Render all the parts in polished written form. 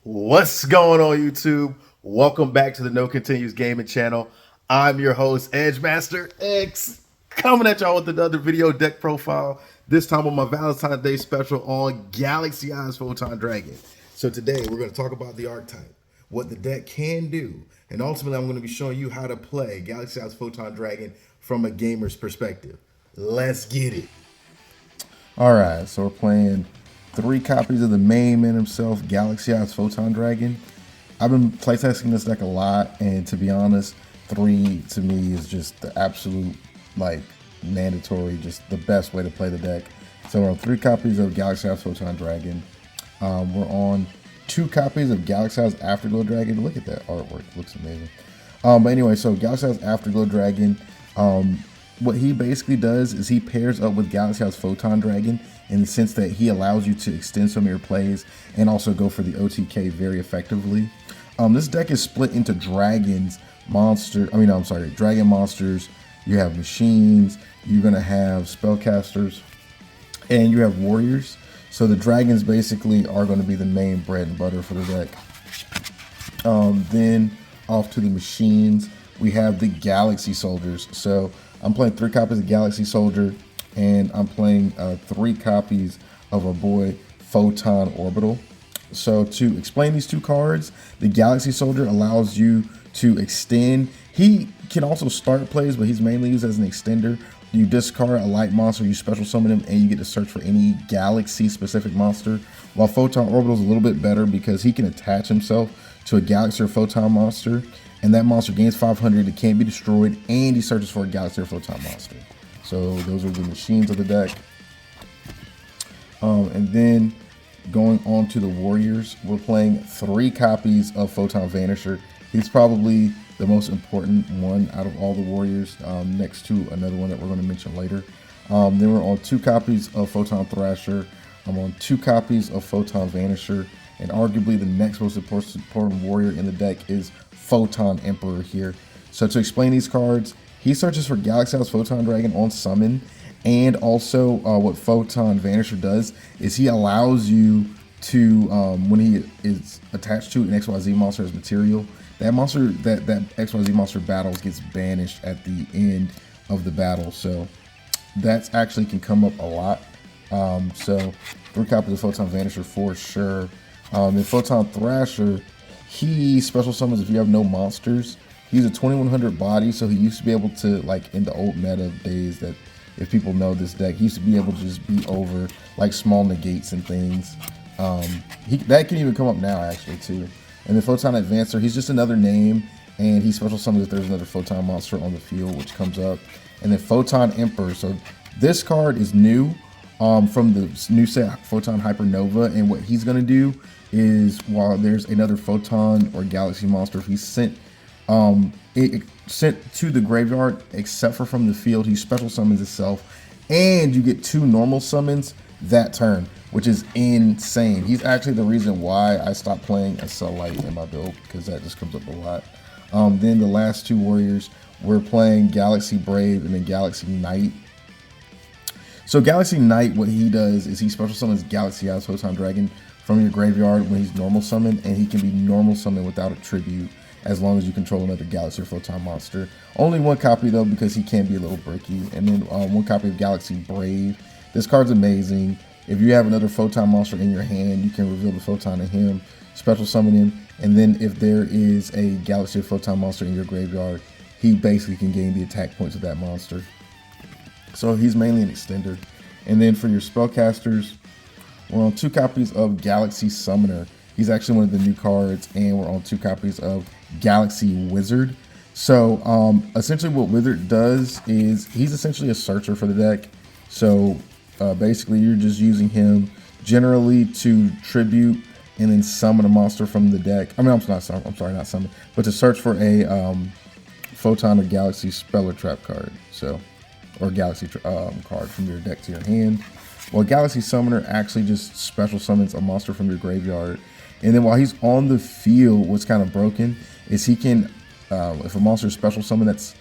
What's going on, YouTube? Welcome back to the No Continues Gaming channel. I'm your host, Edgemaster X, coming at y'all with another video deck profile. This time on my Valentine's Day special on Galaxy Eyes Photon Dragon. So today we're going to talk about the archetype, what the deck can do, and ultimately I'm going to be showing you how to play Galaxy Eyes Photon Dragon from a gamer's perspective. Let's get it. All right, so we're playing 3 copies of the main man himself, Galaxy Eyes Photon Dragon. I've been playtesting this deck a lot, and to be honest, 3 to me is just the absolute, mandatory, just the best way to play the deck. So we're on 3 copies of Galaxy Eyes Photon Dragon. We're on 2 copies of Galaxy Eyes Afterglow Dragon. Look at that artwork, looks amazing. But anyway, so Galaxy Eyes Afterglow Dragon, what he basically does is he pairs up with Galaxy Eyes Photon Dragon in the sense that he allows you to extend some of your plays and also go for the OTK very effectively. This deck is split into dragon monsters, you have machines, you're going to have spellcasters, and you have warriors. So the dragons basically are going to be the main bread and butter for the deck. Then off to the machines, we have the Galaxy Soldiers. So I'm playing 3 copies of Galaxy Soldier, and I'm playing 3 copies of our boy Photon Orbital. So to explain these 2 cards, the Galaxy Soldier allows you to extend. He can also start plays, but he's mainly used as an extender. You discard a light monster, you special summon him, and you get to search for any galaxy-specific monster. While Photon Orbital is a little bit better because he can attach himself to a Galaxy or Photon monster, and that monster gains 500, it can't be destroyed, and he searches for a Galaxy or Photon monster. So those are the machines of the deck. And then going on to the Warriors, we're playing 3 copies of Photon Vanisher. He's probably the most important one out of all the Warriors, next to another one that we're going to mention later. Then we're on 2 copies of Photon Thrasher. I'm on 2 copies of Photon Vanisher. And arguably the next most important warrior in the deck is Photon Emperor here. So to explain these cards, he searches for Galaxy Eyes Photon Dragon on summon, and also what Photon Vanisher does is he allows you to, when he is attached to an XYZ monster as material, that monster, that XYZ monster battles gets banished at the end of the battle. So that actually can come up a lot. So 3 copies of Photon Vanisher for sure. And Photon Thrasher, he special summons if you have no monsters. He's a 2100 body, so he used to be able to, in the old meta days, that if people know this deck, he used to be able to just beat over small negates and things. That can even come up now actually too. And then Photon Advancer, he's just another name, and he special summons if there's another Photon monster on the field, which comes up. And then Photon Emperor, so this card is new. From the new set Photon Hypernova, and what he's going to do is, while there's another Photon or Galaxy monster, if he's sent sent to the graveyard, except for from the field, he special summons itself, and you get 2 normal summons that turn, which is insane. He's actually the reason why I stopped playing a Cell Light in my build, because that just comes up a lot. Then the last 2 warriors, we're playing Galaxy Brave and then Galaxy Knight. So Galaxy Knight, what he does is he special summons Galaxy Eyes Photon Dragon from your graveyard when he's normal summoned, and he can be normal summoned without a tribute as long as you control another Galaxy or Photon monster. Only 1 copy though, because he can be a little bricky. And then 1 copy of Galaxy Brave. This card's amazing. If you have another Photon monster in your hand, you can reveal the Photon to him, special summon him, and then if there is a Galaxy or Photon monster in your graveyard, he basically can gain the attack points of that monster. So he's mainly an extender. And then for your spellcasters, we're on 2 copies of Galaxy Summoner. He's actually one of the new cards, and we're on 2 copies of Galaxy Wizard. So essentially what Wizard does is he's essentially a searcher for the deck. So basically you're just using him generally to tribute and then summon a monster from the deck. Not summon, but to search for a Photon or Galaxy Spell or Trap card. Or Galaxy card from your deck to your hand. Well, Galaxy Summoner actually just special summons a monster from your graveyard. And then while he's on the field, what's kind of broken is he can, if a monster is special summon that's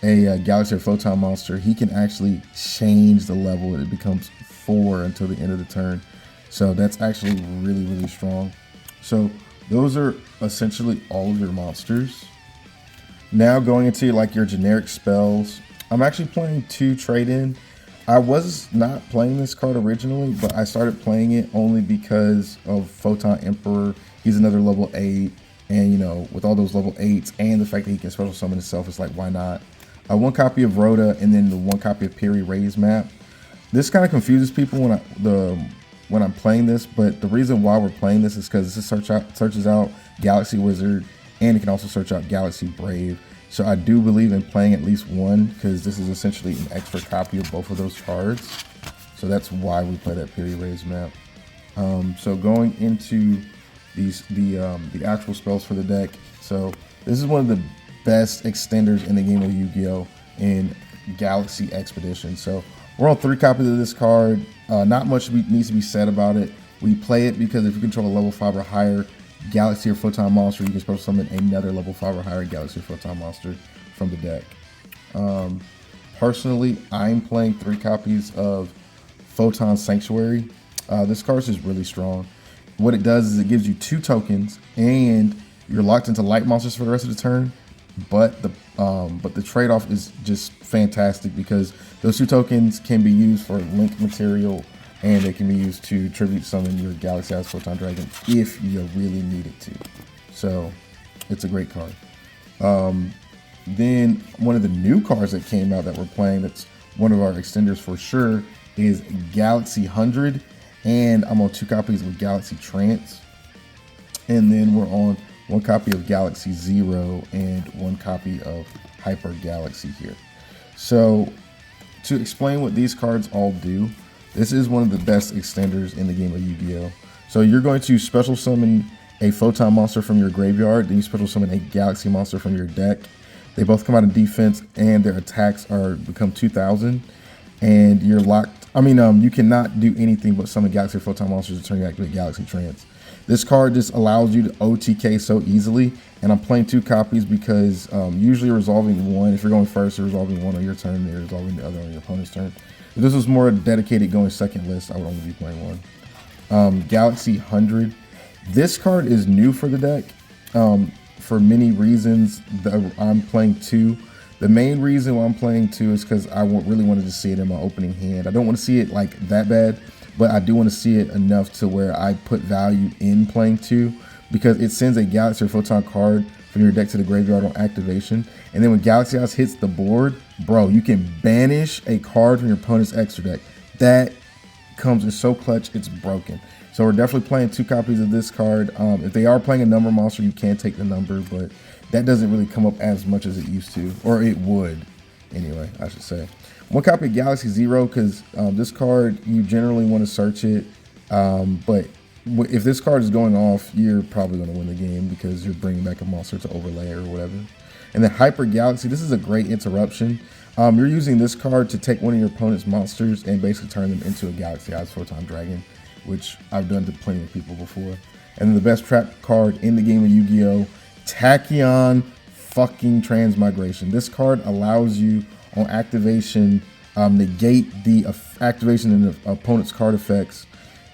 a Galaxy or Photon monster, he can actually change the level. It becomes 4 until the end of the turn. So that's actually really, really strong. So Those are essentially all of your monsters. Now going into like your generic spells, I'm actually playing 2 trade-in. I was not playing this card originally, but I started playing it only because of Photon Emperor. He's another level 8, and you know, with all those level 8s and the fact that he can special summon himself, it's like, why not? 1 copy of Rhoda and then the 1 copy of Piri Reis map. This kind of confuses people when I'm playing this, but the reason why we're playing this is because this searches out Galaxy Wizard, and it can also search out Galaxy Brave. So I do believe in playing at least one, because this is essentially an extra copy of both of those cards. So that's why we play that Piri Reis map. So going into the actual spells for the deck. So this is one of the best extenders in the game of Yu-Gi-Oh! In Galaxy Expedition. So we're on 3 copies of this card. Not much needs to be said about it. We play it because if you control a level 5 or higher Galaxy or Photon monster, you can special summon another level 5 or higher Galaxy or Photon monster from the deck. Personally, I'm playing 3 copies of Photon Sanctuary. This card is just really strong. What it does is it gives you 2 tokens, and you're locked into light monsters for the rest of the turn. But the trade-off is just fantastic because those 2 tokens can be used for link material, and they can be used to tribute summon your Galaxy Eyes Photon Dragon if you really need it to. So it's a great card. Then one of the new cards that came out that we're playing, that's one of our extenders for sure, is Galaxy 100, and I'm on 2 copies of Galaxy Trance, and then we're on 1 copy of Galaxy Zero and 1 copy of Hyper Galaxy here. So to explain what these cards all do, this is one of the best extenders in the game of Yu-Gi-Oh! So you're going to special summon a Photon monster from your graveyard, then you special summon a Galaxy monster from your deck. They both come out in defense, and their attacks become 2,000, and you're locked. You cannot do anything but summon Galaxy or Photon monsters to turn you activate Galaxy Trance. This card just allows you to OTK so easily, and I'm playing 2 copies because usually resolving one, if you're going first, you're resolving one on your turn, and you're resolving the other on your opponent's turn. If this was more dedicated going second list, I would only be playing 1. Galaxy 100. This card is new for the deck for many reasons. I'm playing 2. The main reason why I'm playing 2 is because I really wanted to see it in my opening hand. I don't want to see it like that bad, but I do want to see it enough to where I put value in playing 2, because it sends a Galaxy or Photon card from your deck to the graveyard on activation. And then when Galaxy Eyes hits the board, bro, you can banish a card from your opponent's extra deck. That comes in so clutch, it's broken. So we're definitely playing 2 copies of this card. If they are playing a number monster, you can take the number, but that doesn't really come up as much as it used to, or it would anyway, I should say. 1 copy of Galaxy Zero, because this card, you generally want to search it, but if this card is going off, you're probably going to win the game because you're bringing back a monster to overlay or whatever. And then Hyper Galaxy, this is a great interruption. You're using this card to take one of your opponent's monsters and basically turn them into a Galaxy Eyes Photon Dragon, which I've done to plenty of people before. And then the best trap card in the game of Yu-Gi-Oh! Tachyon fucking Transmigration. This card allows you on activation, negate the activation and the opponent's card effects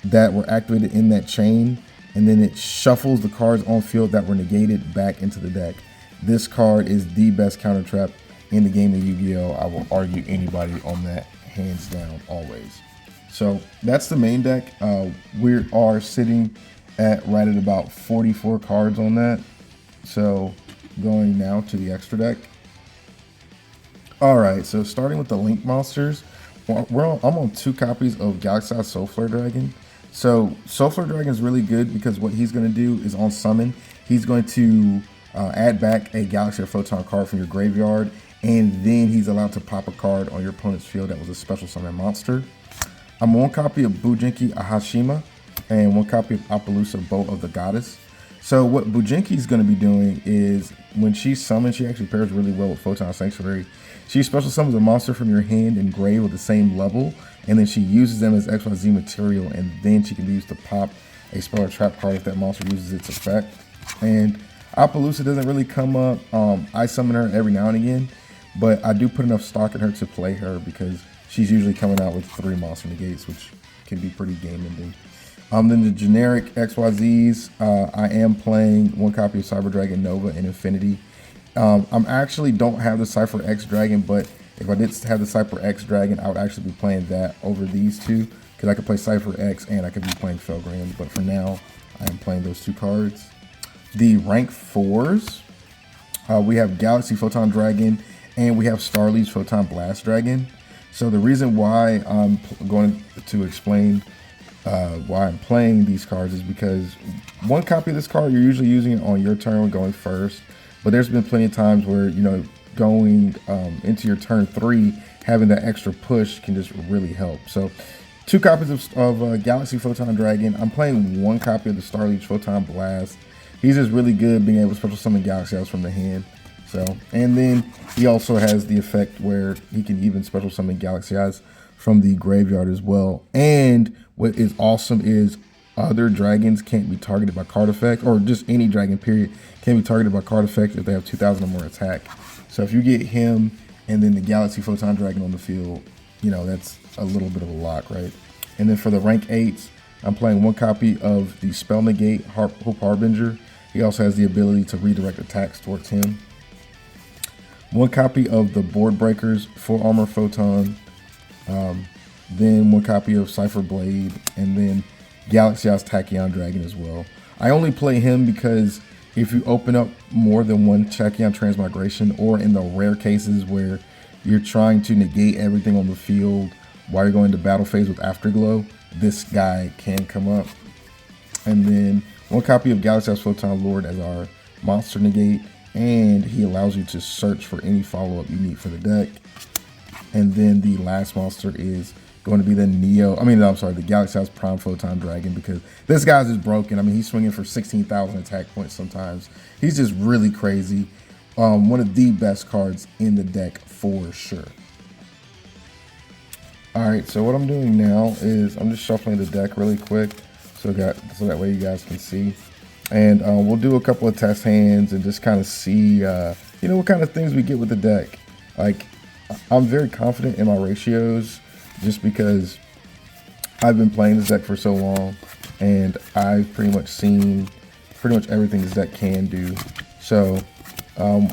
that were activated in that chain, and then it shuffles the cards on field that were negated back into the deck. This card is the best counter trap in the game of Yu-Gi-Oh! I will argue anybody on that, hands down, always. So that's the main deck. We are sitting right at about 44 cards on that. So going now to the extra deck. All right, so starting with the Link monsters, I'm on 2 copies of Galaxy Eyes Soul Flare Dragon. So Soul Flare Dragon is really good because what he's going to do is on summon, he's going to add back a Galaxy or Photon card from your graveyard, and then he's allowed to pop a card on your opponent's field that was a special summon monster. I'm 1 copy of Bujinki Ahashima and 1 copy of Appaloosa Bolt of the Goddess. So what Bujinki is going to be doing is when she summons, she actually pairs really well with Photon Sanctuary. She special summons a monster from your hand and grave with the same level, and then she uses them as XYZ material, and then she can be used to pop a spell or trap card if that monster uses its effect. And Appaloosa doesn't really come up. I summon her every now and again, but I do put enough stock in her to play her because she's usually coming out with 3 monster negates, which can be pretty game ending. Then the generic XYZs, I am playing one copy of Cyber Dragon Nova and Infinity. I'm actually don't have the Cypher X Dragon, but if I did have the Cypher X Dragon, I would actually be playing that over these two, because I could play Cypher X and I could be playing Felgrim. But for now, I am playing those two cards. The rank 4s, we have Galaxy Photon Dragon and we have Starly's Photon Blast Dragon. So the reason why I'm going to explain why I'm playing these cards is because one copy of this card, you're usually using it on your turn going first, but there's been plenty of times where, you know, going into your turn 3, having that extra push can just really help. So 2 copies of Galaxy Photon Dragon. I'm playing 1 copy of the Starleech Photon Blast. He's just really good being able to special summon Galaxy Eyes from the hand. So, and then he also has the effect where he can even special summon Galaxy Eyes from the graveyard as well. And what is awesome is other dragons can't be targeted by card effect, or just any dragon period can't be targeted by card effect if they have 2,000 or more attack. So if you get him and then the Galaxy Photon Dragon on the field, you know, that's a little bit of a lock, right? And then for the rank 8s, I'm playing 1 copy of the Spell Negate Hope Harbinger. He also has the ability to redirect attacks towards him. 1 copy of the Board Breakers Full Armor Photon. Then 1 copy of Cypher Blade, and then Galaxy Eyes Tachyon Dragon as well. I only play him because if you open up more than 1 Tachyon Transmigration, or in the rare cases where you're trying to negate everything on the field while you're going to battle phase with Afterglow, this guy can come up. And then 1 copy of Galaxy Eyes Photon Lord as our monster negate, and he allows you to search for any follow-up you need for the deck. And then the last monster is going to be the the Galaxy Eyes Prime Photon Dragon, because this guy's just broken. I mean, he's swinging for 16,000 attack points sometimes. He's just really crazy. One of the best cards in the deck for sure. All right, so what I'm doing now is I'm just shuffling the deck really quick, so that way you guys can see. And we'll do a couple of test hands and just kind of see, you know, what kind of things we get with the deck. Like, I'm very confident in my ratios just because I've been playing this deck for so long, and I've pretty much seen pretty much everything this deck can do. So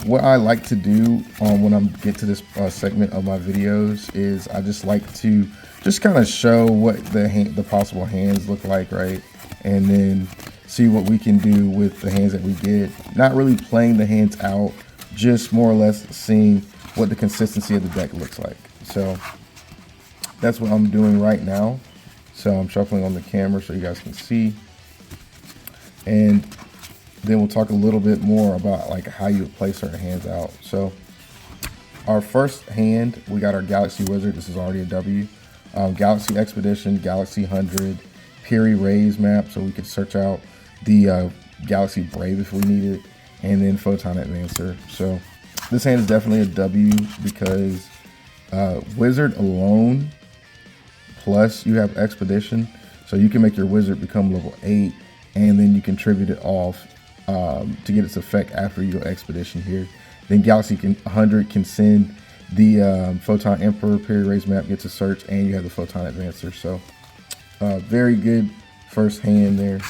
what I like to do when I get to this segment of my videos is I just like to just kind of show what the possible hands look like, right? And then see what we can do with the hands that we get. Not really playing the hands out, just more or less seeing what the consistency of the deck looks like. So that's what I'm doing right now. So I'm shuffling on the camera so you guys can see. And then we'll talk a little bit more about like how you would play certain hands out. So our first hand, we got our Galaxy Wizard. This is already a W. Galaxy Expedition, Galaxy 100, Piri Rays map, so we could search out the Galaxy Brave if we need it, and then Photon Advancer. So this hand is definitely a W because Wizard alone, plus you have Expedition, so you can make your Wizard become level 8, and then you contribute it off to get its effect after you go Expedition here. Then Galaxy 100 can send the Photon Emperor, Piri Rays map, gets a search, and you have the Photon Advancer. So very good first hand there.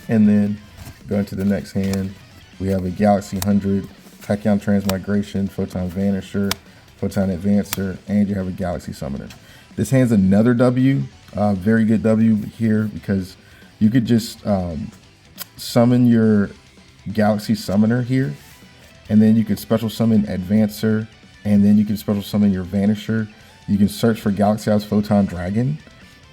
And then going to the next hand, we have a Galaxy 100, Tachyon Transmigration, Photon Vanisher, Photon Advancer, and you have a Galaxy Summoner. This hand's another W, very good W here, because you could just summon your Galaxy Summoner here, and then you could special summon Advancer, and then you can special summon your Vanisher. You can search for Galaxy Eyes Photon Dragon,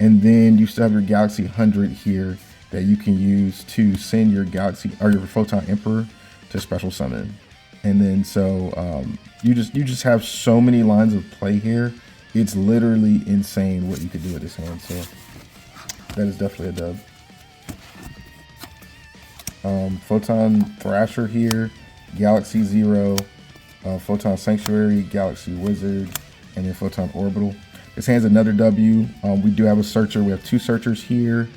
and then you still have your Galaxy 100 here that you can use to send your Galaxy or your Photon Emperor to special summon. And then so you just have so many lines of play here. It's literally insane what you could do with this hand. So that is definitely a dub. Photon Thrasher here, Galaxy Zero, Photon Sanctuary, Galaxy Wizard, and then Photon Orbital. This hand's another W. We do have a searcher. We have 2 searchers here.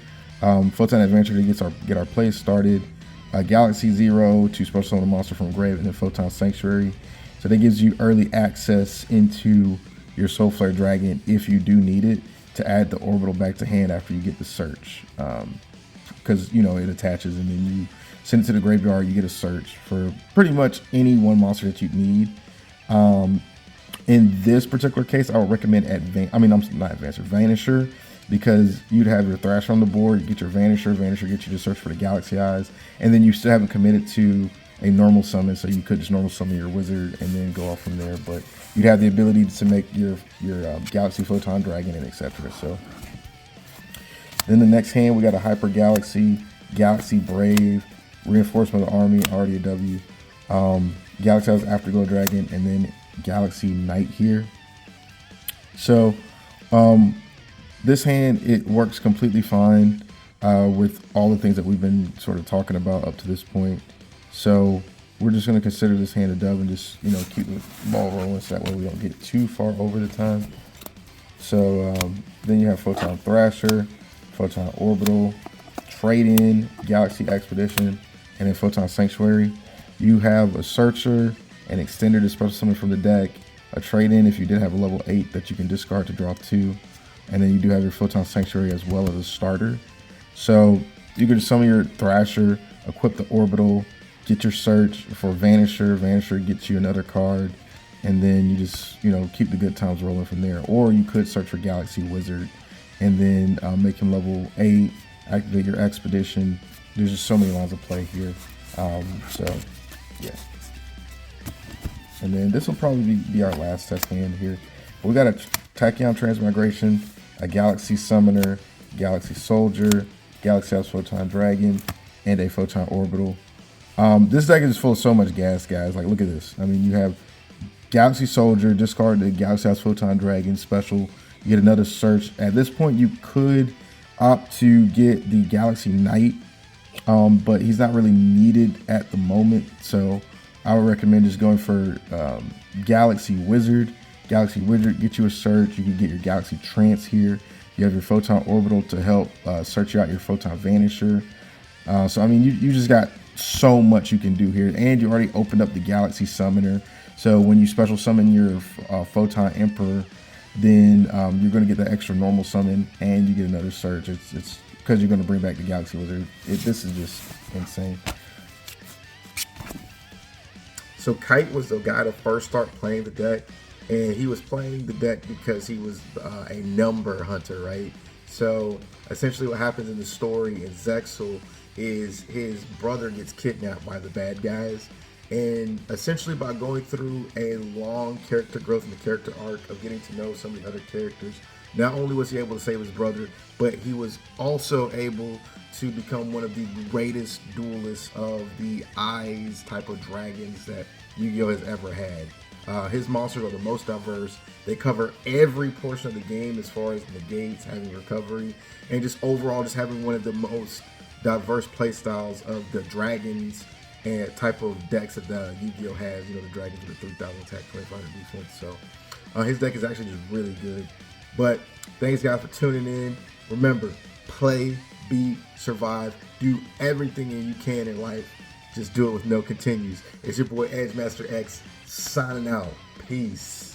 Photon Adventure to get our play started. Galaxy Zero to special summon a monster from grave, and then Photon Sanctuary. So that gives you early access into your Soulflare Dragon if you do need it. to add the orbital back to hand after you get the search, because it attaches, and then you send it to the graveyard. You get a search for pretty much any one monster that you need. In this particular case, I would recommend Vanisher, because you'd have your Thrasher on the board, you get your Vanisher gets you to search for the Galaxy Eyes, and then you still haven't committed to a normal summon, so you could just normal summon your Wizard and then go off from there. But you'd have the ability to make your Galaxy Photon Dragon and etc. So then the next hand, we got a Hyper Galaxy, Galaxy Brave, Reinforcement of the Army, already a W, Galaxy Eyes Afterglow Dragon, and then Galaxy Knight here. So this hand, it works completely fine with all the things that we've been sort of talking about up to this point. So we're just going to consider this hand a dub and just keep the ball rolling, so that way we don't get too far over the time. So then you have Photon Thrasher, Photon Orbital, Trade-In, Galaxy Expedition, and then Photon Sanctuary. You have a Searcher, an Extender to special summon from the deck, a Trade-In if you did have a level 8 that you can discard to draw 2, and then you do have your Photon Sanctuary as well as a starter. So you can summon your Thrasher, equip the Orbital, get your search for Vanisher. Vanisher gets you another card, and then you just keep the good times rolling from there. Or you could search for Galaxy Wizard and then make him level 8, activate your Expedition. There's just so many lines of play here. So yeah. And then this will probably be our last test hand here. But we got a Tachyon Transmigration, a Galaxy Summoner, Galaxy Soldier, Galaxy Eyes Photon Dragon, and a Photon Orbital. This deck is full of so much gas, guys. Like, look at this. I mean, you have Galaxy Soldier, discard the Galaxy Eyes Photon Dragon special. You get another search. At this point, you could opt to get the Galaxy Knight, but he's not really needed at the moment. So I would recommend just going for Galaxy Wizard. Galaxy Wizard, get you a search. You can get your Galaxy Trance here. You have your Photon Orbital to help search out your Photon Vanisher. So, I mean, you just got so much you can do here. And you already opened up the Galaxy Summoner. So when you special summon your Photon Emperor, then you're going to get the extra normal summon and you get another search. It's because you're going to bring back the Galaxy Wizard. This is just insane. So Kite was the guy to first start playing the deck, and he was playing the deck because he was a number hunter, right? So essentially what happens in the story in Zexal is his brother gets kidnapped by the bad guys, and essentially by going through a long character growth and the character arc of getting to know some of the other characters, not only was he able to save his brother, but he was also able to become one of the greatest duelists of the Eyes type of dragons that Yu-Gi-Oh! Has ever had. His monsters are the most diverse. They cover every portion of the game as far as negates, having recovery, and just overall just having one of the most diverse play styles of the dragons and type of decks that the Yu-Gi-Oh! Has. The dragons with the 3,000 attack, 2,500 defense. So his deck is actually just really good. But thanks guys for tuning in. Remember, play, beat, survive, do everything you can in life. Just do it with no continues. It's your boy Edgemaster X signing out. Peace.